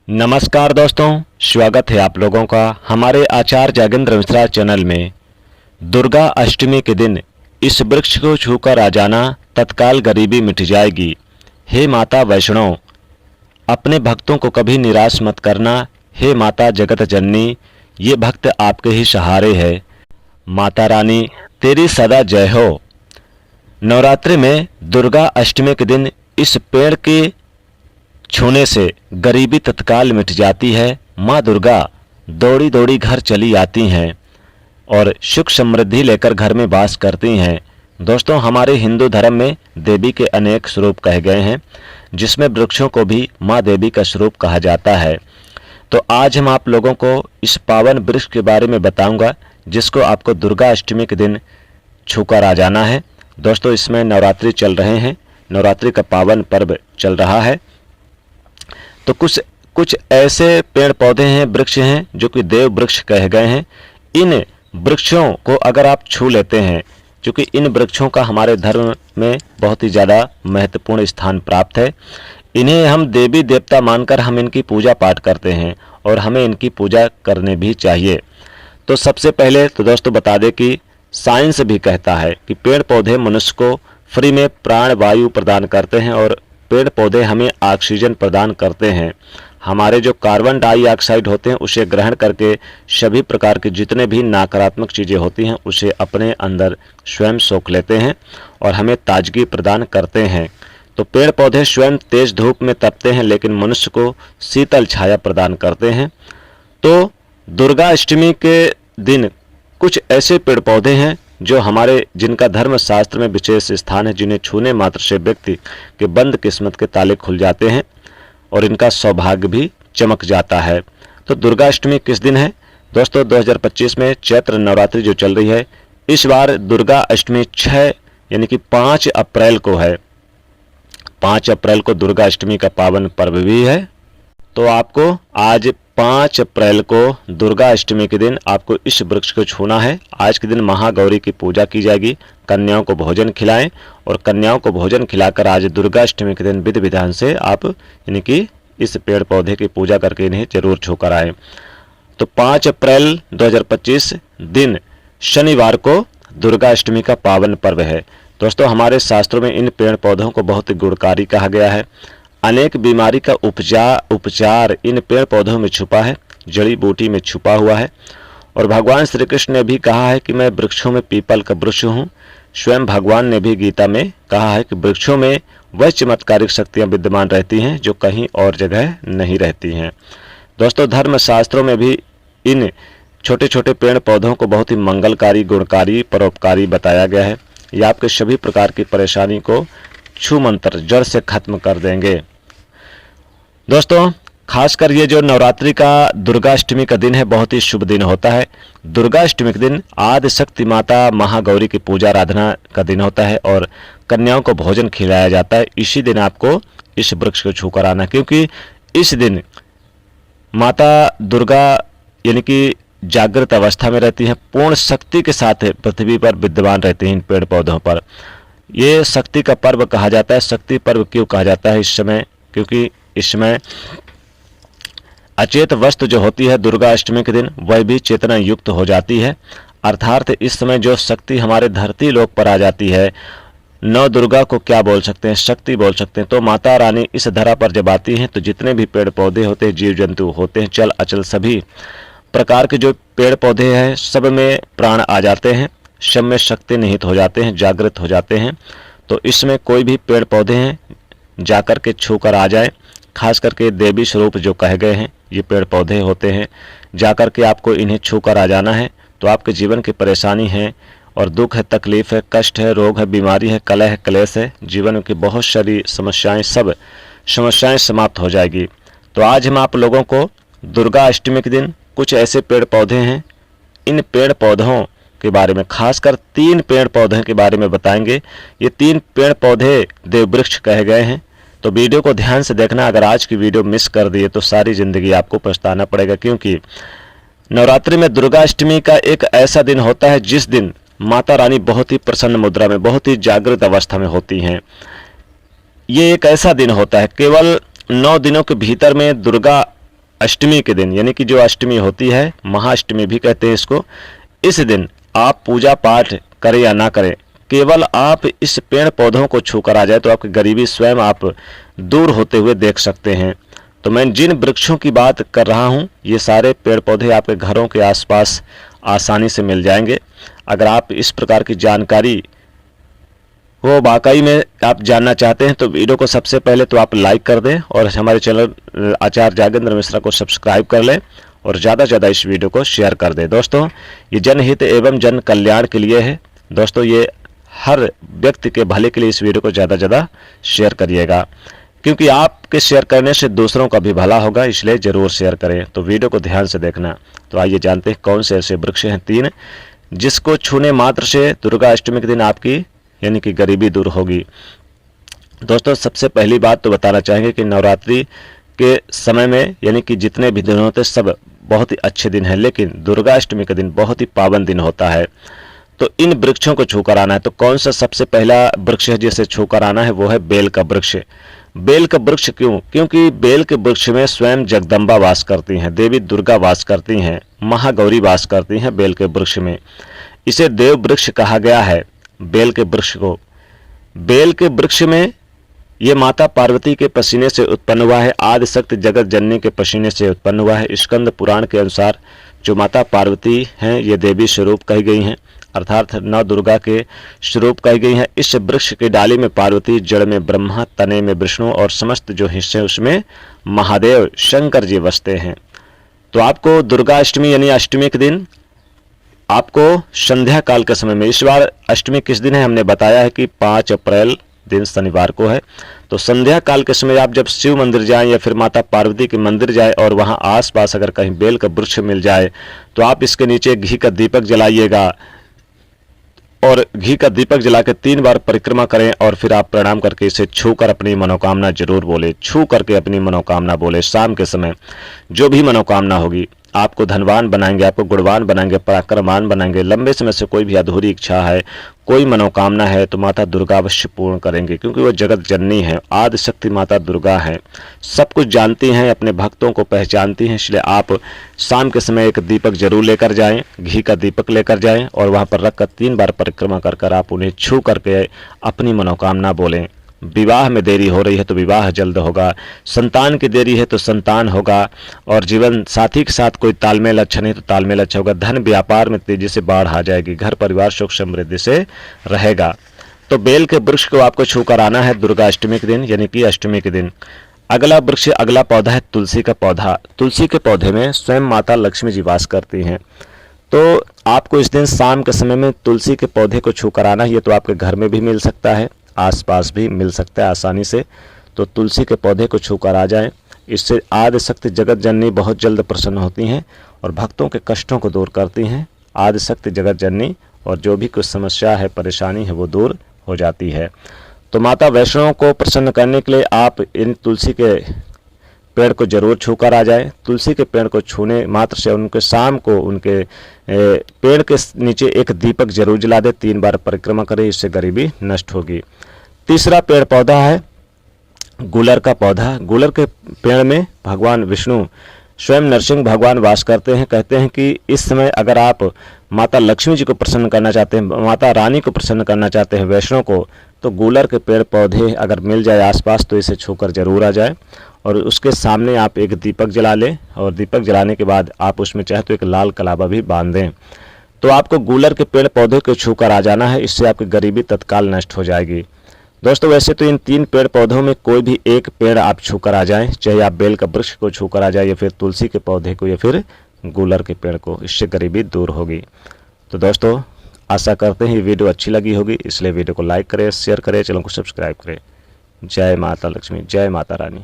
नमस्कार दोस्तों, स्वागत है आप लोगों का हमारे आचार्य जागेंद्र मिश्रा चैनल में। दुर्गा अष्टमी के दिन इस वृक्ष को छूकर आ जाना, तत्काल गरीबी मिट जाएगी। हे माता वैष्णो, अपने भक्तों को कभी निराश मत करना। हे माता जगत जननी, ये भक्त आपके ही सहारे है। माता रानी तेरी सदा जय हो। नवरात्रि में दुर्गा अष्टमी के दिन इस पेड़ के छूने से गरीबी तत्काल मिट जाती है। माँ दुर्गा दौड़ी दौड़ी घर चली आती हैं और सुख समृद्धि लेकर घर में वास करती हैं। दोस्तों, हमारे हिंदू धर्म में देवी के अनेक स्वरूप कहे गए हैं, जिसमें वृक्षों को भी माँ देवी का स्वरूप कहा जाता है। तो आज हम आप लोगों को इस पावन वृक्ष के बारे में बताऊंगा, जिसको आपको दुर्गा अष्टमी के दिन छूकर आ जाना है। दोस्तों, इसमें नवरात्रि चल रहे हैं, नवरात्रि का पावन पर्व चल रहा है। तो कुछ ऐसे पेड़ पौधे हैं, वृक्ष हैं, जो कि देव वृक्ष कहे गए हैं। इन वृक्षों को अगर आप छू लेते हैं, क्योंकि इन वृक्षों का हमारे धर्म में बहुत ही ज़्यादा महत्वपूर्ण स्थान प्राप्त है। इन्हें हम देवी देवता मानकर हम इनकी पूजा पाठ करते हैं और हमें इनकी पूजा करनी भी चाहिए। तो सबसे पहले तो दोस्तों बता दें कि साइंस भी कहता है कि पेड़ पौधे मनुष्य को फ्री में प्राण वायु प्रदान करते हैं और पेड़ पौधे हमें ऑक्सीजन प्रदान करते हैं। हमारे जो कार्बन डाइऑक्साइड होते हैं उसे ग्रहण करके सभी प्रकार की जितने भी नकारात्मक चीज़ें होती हैं उसे अपने अंदर स्वयं सोख लेते हैं और हमें ताजगी प्रदान करते हैं। तो पेड़ पौधे स्वयं तेज धूप में तपते हैं, लेकिन मनुष्य को शीतल छाया प्रदान करते हैं। तो दुर्गा अष्टमी के दिन कुछ ऐसे पेड़ पौधे हैं जो हमारे जिनका धर्म शास्त्र में विशेष स्थान है, जिन्हें छूने मात्र से व्यक्ति के बंद किस्मत के ताले खुल जाते हैं और इनका सौभाग्य भी चमक जाता है। तो दुर्गा अष्टमी किस दिन है दोस्तों? 2025 में चैत्र नवरात्रि जो चल रही है, इस बार दुर्गा अष्टमी 6 यानी कि 5 अप्रैल को है। 5 अप्रैल को दुर्गा अष्टमी का पावन पर्व भी है। तो आपको आज 5 अप्रैल को दुर्गा अष्टमी के दिन आपको इस वृक्ष को छूना है। आज के दिन महागौरी की पूजा की जाएगी। कन्याओं को भोजन खिलाएं और कन्याओं को भोजन खिलाकर आज दुर्गा अष्टमी के दिन विधि विधान से आप यानी कि इस पेड़ पौधे की पूजा करके इन्हें जरूर छूकर आएं। तो 5 अप्रैल 2025 दिन शनिवार को दुर्गा अष्टमी का पावन पर्व है। दोस्तों, हमारे शास्त्रों में इन पेड़ पौधों को बहुत ही गुणकारी कहा गया है। अनेक बीमारी का उपचार इन पेड़ पौधों में छुपा है, जड़ी बूटी में छुपा हुआ है। और भगवान श्री कृष्ण ने भी कहा है कि मैं वृक्षों में पीपल का वृक्ष हूँ। स्वयं भगवान ने भी गीता में कहा है कि वृक्षों में वह चमत्कारिक शक्तियाँ विद्यमान रहती हैं जो कहीं और जगह नहीं रहती हैं। दोस्तों, धर्म शास्त्रों में भी इन छोटे छोटे पेड़ पौधों को बहुत ही मंगलकारी, गुणकारी, परोपकारी बताया गया है। ये आपके सभी प्रकार की परेशानी को छू मंत्र जड़ से खत्म कर देंगे। दोस्तों, खासकर ये जो नवरात्रि का दुर्गा अष्टमी का दिन है, बहुत ही शुभ दिन होता है। दुर्गा अष्टमी के दिन आदि शक्ति माता महागौरी की पूजा आराधना का दिन होता है और कन्याओं को भोजन खिलाया जाता है। इसी दिन आपको इस वृक्ष को छूकर आना, क्योंकि इस दिन माता दुर्गा यानी कि जागृत अवस्था में रहती है, पूर्ण शक्ति के साथ पृथ्वी पर विद्यमान रहती हैं इन पेड़ पौधों पर। ये शक्ति का पर्व कहा जाता है। शक्ति पर्व क्यों कहा जाता है इस समय? क्योंकि इस समय अचेत वस्तु जो होती है दुर्गा अष्टमी के दिन, वह भी चेतना युक्त हो जाती है। अर्थात इस समय जो शक्ति हमारे धरती लोक पर आ जाती है, नौ दुर्गा को क्या बोल सकते हैं? शक्ति बोल सकते हैं। तो माता रानी इस धरा पर जब आती हैं तो जितने भी पेड़ पौधे होते हैं, जीव जंतु होते हैं, चल अचल सभी प्रकार के जो पेड़ पौधे हैं, सब में प्राण आ जाते हैं, सब में शक्ति निहित हो जाते हैं, जागृत हो जाते हैं। तो इसमें कोई भी पेड़ पौधे हैं जाकर के छू कर आ जाए। खास करके देवी स्वरूप जो कहे गए हैं ये पेड़ पौधे होते हैं, जाकर के आपको इन्हें छू कर आ जाना है। तो आपके जीवन की परेशानी है और दुख है, तकलीफ है, कष्ट है, रोग है, बीमारी है, कलह है, क्लेश है, जीवन की बहुत सारी समस्याएं, सब समस्याएं समाप्त हो जाएगी। तो आज हम आप लोगों को दुर्गा अष्टमी के दिन कुछ ऐसे पेड़ पौधे हैं, इन पेड़ पौधों के बारे में, खासकर 3 पेड़ पौधों के बारे में बताएंगे। ये 3 पेड़ पौधे देव वृक्ष कहे गए हैं। तो वीडियो को ध्यान से देखना। अगर आज की वीडियो मिस कर दिए तो सारी जिंदगी आपको पछताना पड़ेगा, क्योंकि नवरात्रि में दुर्गा अष्टमी का एक ऐसा दिन होता है जिस दिन माता रानी बहुत ही प्रसन्न मुद्रा में, बहुत ही जागृत अवस्था में होती हैं। ये एक ऐसा दिन होता है, केवल 9 दिनों के भीतर में दुर्गा अष्टमी के दिन, यानी कि जो अष्टमी होती है, महाअष्टमी भी कहते हैं इसको, इस दिन आप पूजा पाठ करें या ना करें, केवल आप इस पेड़ पौधों को छूकर आ जाए तो आपकी गरीबी स्वयं आप दूर होते हुए देख सकते हैं। तो मैं जिन वृक्षों की बात कर रहा हूँ, ये सारे पेड़ पौधे आपके घरों के आसपास आसानी से मिल जाएंगे। अगर आप इस प्रकार की जानकारी वो वाकई में आप जानना चाहते हैं तो वीडियो को सबसे पहले तो आप लाइक कर दें और हमारे चैनल आचार्य जागेंद्र मिश्रा को सब्सक्राइब कर लें और ज़्यादा से ज़्यादा इस वीडियो को शेयर कर दें। दोस्तों, ये जनहित एवं जन कल्याण के लिए है। दोस्तों, ये हर व्यक्ति के भले के लिए इस वीडियो को ज़्यादा से ज़्यादा शेयर करिएगा, क्योंकि आपके शेयर करने से दूसरों का भी भला होगा, इसलिए ज़रूर शेयर करें। तो वीडियो को ध्यान से देखना। तो आइए जानते हैं कौन से ऐसे वृक्ष हैं 3 जिसको छूने मात्र से दुर्गा अष्टमी के दिन आपकी यानी कि गरीबी दूर होगी। दोस्तों, सबसे पहली बात तो बताना चाहेंगे कि नवरात्रि के समय में यानी कि जितने भी दिन होते सब बहुत ही अच्छे दिन हैं, लेकिन दुर्गा अष्टमी का दिन बहुत ही पावन दिन होता है। तो इन वृक्षों को छूकर आना है। तो कौन सा सबसे पहला वृक्ष है जिसे छूकर आना है, वो है बेल का वृक्ष। बेल का वृक्ष क्यों? क्योंकि बेल के वृक्ष में स्वयं जगदम्बा वास करती हैं, देवी दुर्गा वास करती हैं, महागौरी वास करती हैं बेल के वृक्ष में। इसे देव वृक्ष कहा गया है। बेल के वृक्ष को, बेल के वृक्ष में ये माता पार्वती के पसीने से उत्पन्न हुआ है, आदि शक्ति जगत जननी के पसीने से उत्पन्न हुआ है। स्कंद पुराण के अनुसार जो माता पार्वती हैं ये देवी स्वरूप कही गई हैं, अर्थात नौ दुर्गा के स्वरूप कही गई हैं। इस वृक्ष की डाली में पार्वती, जड़ में ब्रह्मा, तने में विष्णु और समस्त जो हिस्से उसमें महादेव शंकर जी बसते हैं। तो आपको दुर्गा अष्टमी यानी अष्टमी के दिन आपको संध्या काल के समय में, इस बार अष्टमी किस दिन है हमने बताया है कि 5 अप्रैल दिन शनिवार को है। तो संध्या काल के समय आप जब शिव मंदिर जाएं या फिर माता पार्वती के मंदिर जाएं और वहां आसपास अगर कहीं बेल का वृक्ष मिल जाए तो आप इसके नीचे घी का दीपक जलाइएगा और घी का दीपक जला के 3 बार परिक्रमा करें और फिर आप प्रणाम करके इसे छू कर अपनी मनोकामना जरूर बोले। छू करके अपनी मनोकामना बोले। शाम के समय जो भी मनोकामना होगी, आपको धनवान बनाएंगे, आपको गुणवान बनाएंगे, पराक्रमवान बनाएंगे। लंबे समय से कोई भी अधूरी इच्छा है, कोई मनोकामना है तो माता दुर्गा अवश्य पूर्ण करेंगे, क्योंकि वो जगत जननी है, आदि शक्ति माता दुर्गा है, सब कुछ जानती हैं, अपने भक्तों को पहचानती हैं। इसलिए आप शाम के समय एक दीपक जरूर लेकर जाएं, घी का दीपक लेकर जाएं और वहाँ पर रखकर 3 बार परिक्रमा कर कर आप उन्हें छू करके अपनी मनोकामना बोलें। विवाह में देरी हो रही है तो विवाह जल्द होगा, संतान की देरी है तो संतान होगा, और जीवन साथी के साथ कोई तालमेल अच्छा नहीं तो तालमेल अच्छा होगा। धन व्यापार में तेजी से बाढ़ आ जाएगी, घर परिवार सुख समृद्धि से रहेगा। तो बेल के वृक्ष को आपको छूकर आना है दुर्गा अष्टमी के दिन यानी कि अष्टमी के दिन। अगला वृक्ष, अगला पौधा है तुलसी का पौधा। तुलसी के पौधे में स्वयं माता लक्ष्मी जी वास करती हैं। तो आपको इस दिन शाम के समय में तुलसी के पौधे को छूकर आना है। ये तो आपके घर में भी मिल सकता है, आसपास भी मिल सकता है आसानी से। तो तुलसी के पौधे को छूकर आ जाएं। इससे आदि शक्ति जगत जननी बहुत जल्द प्रसन्न होती हैं और भक्तों के कष्टों को दूर करती हैं। आदि शक्ति जगत जननी, और जो भी कुछ समस्या है, परेशानी है, वो दूर हो जाती है। तो माता वैष्णव को प्रसन्न करने के लिए आप इन तुलसी के पेड़ को जरूर छूकर आ जाए। तुलसी के पेड़ को छूने मात्र से उनके शाम को उनके पेड़ के नीचे एक दीपक जरूर जला दे, 3 बार परिक्रमा करें, इससे गरीबी नष्ट होगी। तीसरा पेड़ पौधा है गुलर का पौधा। गुलर के पेड़ में भगवान विष्णु स्वयं नरसिंह भगवान वास करते हैं। कहते हैं कि इस समय अगर आप माता लक्ष्मी जी को प्रसन्न करना चाहते हैं, माता रानी को प्रसन्न करना चाहते हैं, वैष्णव को, तो गुलर के पेड़ पौधे अगर मिल जाए आसपास तो इसे छूकर जरूर आ जाए और उसके सामने आप एक दीपक जला लें और दीपक जलाने के बाद आप उसमें चाहे तो एक लाल कलावा भी बांध दें। तो आपको गुलर के पेड़ पौधे को छूकर आ जाना है, इससे आपकी गरीबी तत्काल नष्ट हो जाएगी। दोस्तों, वैसे तो इन 3 पेड़ पौधों में कोई भी एक पेड़ आप छूकर आ जाएं, चाहे आप बेल का वृक्ष को छूकर आ जाए या फिर तुलसी के पौधे को या फिर गुलर के पेड़ को, इससे गरीबी दूर होगी। तो दोस्तों, आशा करते हैं ये वीडियो अच्छी लगी होगी, इसलिए वीडियो को लाइक करें, शेयर करें, चैनल को सब्सक्राइब करें। जय माता लक्ष्मी, जय माता रानी।